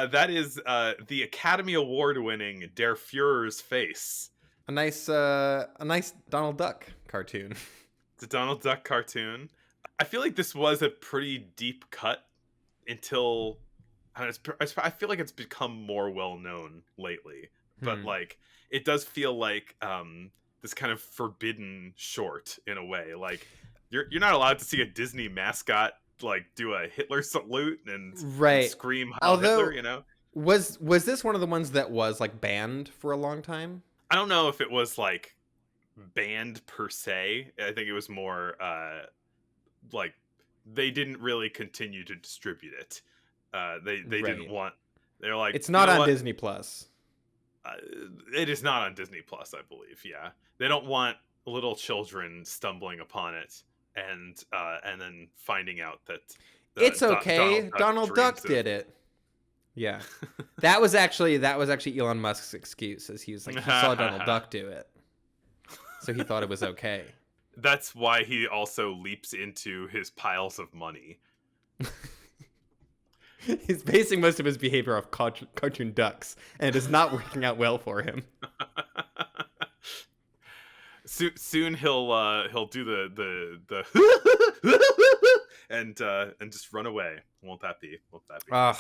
That is the Academy Award-winning Der Fuhrer's face. A nice Donald Duck cartoon. It's a Donald Duck cartoon. I feel like this was a pretty deep cut until I feel like it's become more well known lately. But like, it does feel like this kind of forbidden short in a way. Like, you're not allowed to see a Disney mascot like do a Hitler salute and Right. scream Heil Although, Hitler. You know, was this one of the ones that was like banned for a long time? I don't know if it was like banned per se. I think it was more like they didn't really continue to distribute it. They Right. didn't want. They're like, It's not you know on what? Disney Plus. It is not on Disney Plus, I believe. Yeah, they don't want little children stumbling upon it and then finding out that It's okay. Donald Duck did it. Yeah. That was actually Elon Musk's excuse, as he was like, he saw Donald Duck do it, so he thought it was okay. That's why he also leaps into his piles of money. He's basing most of his behavior off cartoon ducks, and it is not working out well for him. Soon he'll do the and just run away. Won't that be? Ugh,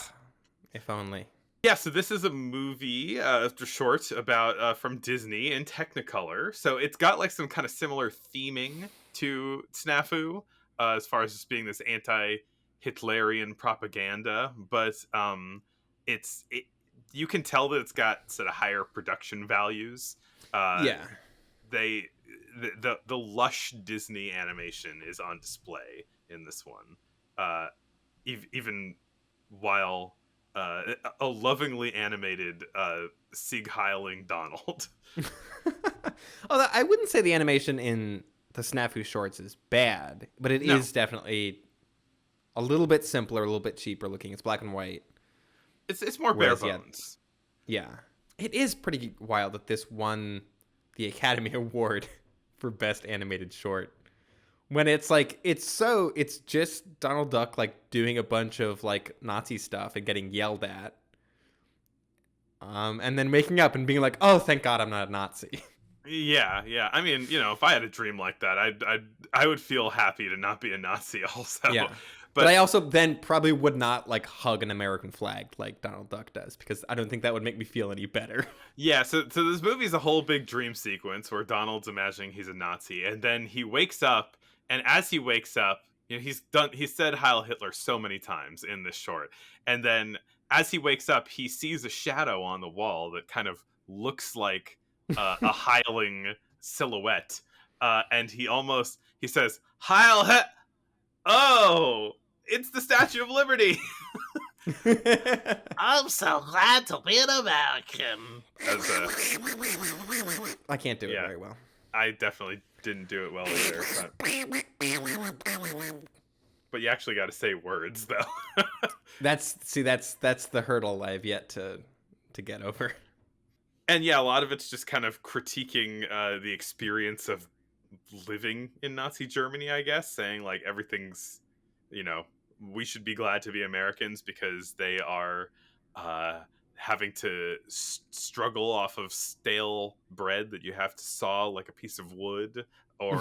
if only. Yeah, so this is a movie, short about from Disney in Technicolor. So it's got like some kind of similar theming to Snafu, as far as just being this anti-Hitlerian propaganda, but you can tell that it's got sort of higher production values. Yeah. The lush Disney animation is on display in this one, even while a lovingly animated Sieg Heiling Donald. Although I wouldn't say the animation in the Snafu shorts is bad, but it is definitely a little bit simpler, a little bit cheaper looking. It's black and white. It's more bare bones. Yeah. It is pretty wild that this won the Academy Award for Best Animated Short. When it's like, it's just Donald Duck like doing a bunch of like Nazi stuff and getting yelled at. And then waking up and being like, oh, thank God I'm not a Nazi. Yeah. I mean, if I had a dream like that, I would feel happy to not be a Nazi also. Yeah. But I also then probably would not like hug an American flag like Donald Duck does, because I don't think that would make me feel any better. Yeah, so this movie is a whole big dream sequence where Donald's imagining he's a Nazi, and then he wakes up, and as he wakes up, he's said Heil Hitler so many times in this short, and then as he wakes up, he sees a shadow on the wall that kind of looks like a Heiling silhouette, and he says, Heil Hit. Oh, it's the Statue of Liberty. I'm so glad to be an American. I can't do it very well. I definitely didn't do it well either. But you actually got to say words, though. That's the hurdle I've yet to get over. And yeah, a lot of it's just kind of critiquing the experience of living in Nazi Germany, I guess, saying like everything's, we should be glad to be Americans because they are having to struggle off of stale bread that you have to saw like a piece of wood, or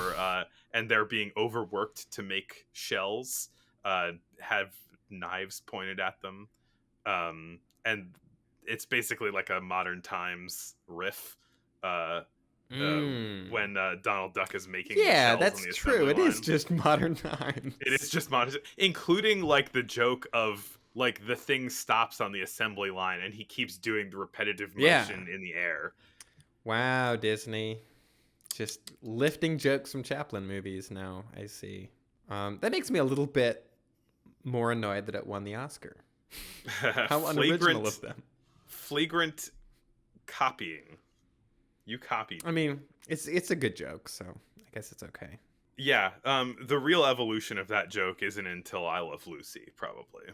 and they're being overworked to make shells, have knives pointed at them, and it's basically like a modern times riff when Donald Duck is making shells that's on the true. It line. is just modern times. It is just modern, including like the joke of like the thing stops on the assembly line and he keeps doing the repetitive motion in the air. Wow, Disney. Just lifting jokes from Chaplin movies now, I see. That makes me a little bit more annoyed that it won the Oscar. How unoriginal of them. Flagrant copying. You copied. I mean, it's a good joke, so I guess it's okay. Yeah, the real evolution of that joke isn't until I Love Lucy, probably.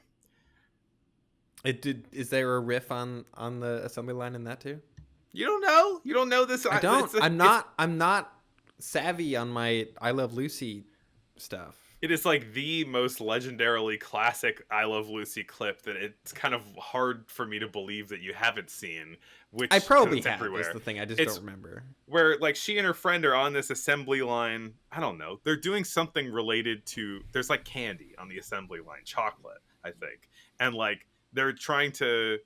Is there a riff on the assembly line in that too? You don't know? You don't know this? I don't. I'm not savvy on my I Love Lucy stuff. It is like the most legendarily classic I Love Lucy clip that it's kind of hard for me to believe that you haven't seen, I which because probably it's have is everywhere. the thing. I just don't It's remember. where like she and her friend are on this assembly line. I don't know. They're doing something related to there's like candy on the assembly line, chocolate, I think. And like they're trying to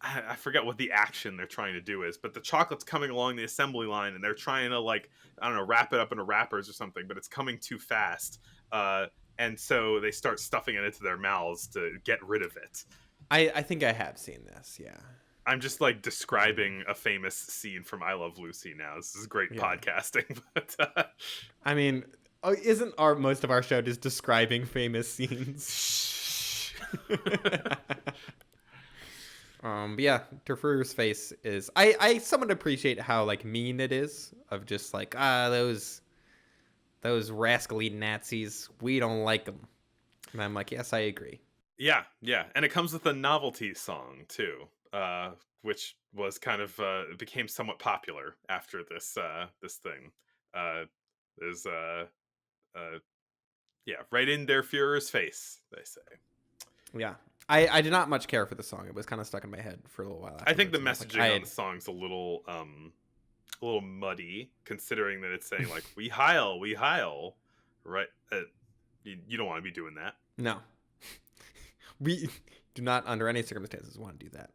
I forget what the action they're trying to do is, but the chocolate's coming along the assembly line and they're trying to like I don't know, wrap it up into wrappers or something, but it's coming too fast. Uh and so they start stuffing it into their mouths to get rid of it. I think I have seen this. Yeah. I'm just like describing a famous scene from I Love Lucy now. This is great Yeah. podcasting, but I mean, isn't our most of our show just describing famous scenes? shh. But yeah, Fuehrer's face is. I somewhat appreciate how like mean it is of just like those rascally Nazis. We don't like them. And I'm like, yes, I agree. Yeah, yeah, and it comes with a novelty song too, which was kind of became somewhat popular after this thing. Uh, is uh, yeah, right in their Führer's face, they say. Yeah. I did not much care for the song. It was kind of stuck in my head for a little while I think afterwards. the And I was like, messaging on the song's a little muddy, considering that it's saying like we heil," right? You don't want to be doing that. no. We do not, under any circumstances, want to do that.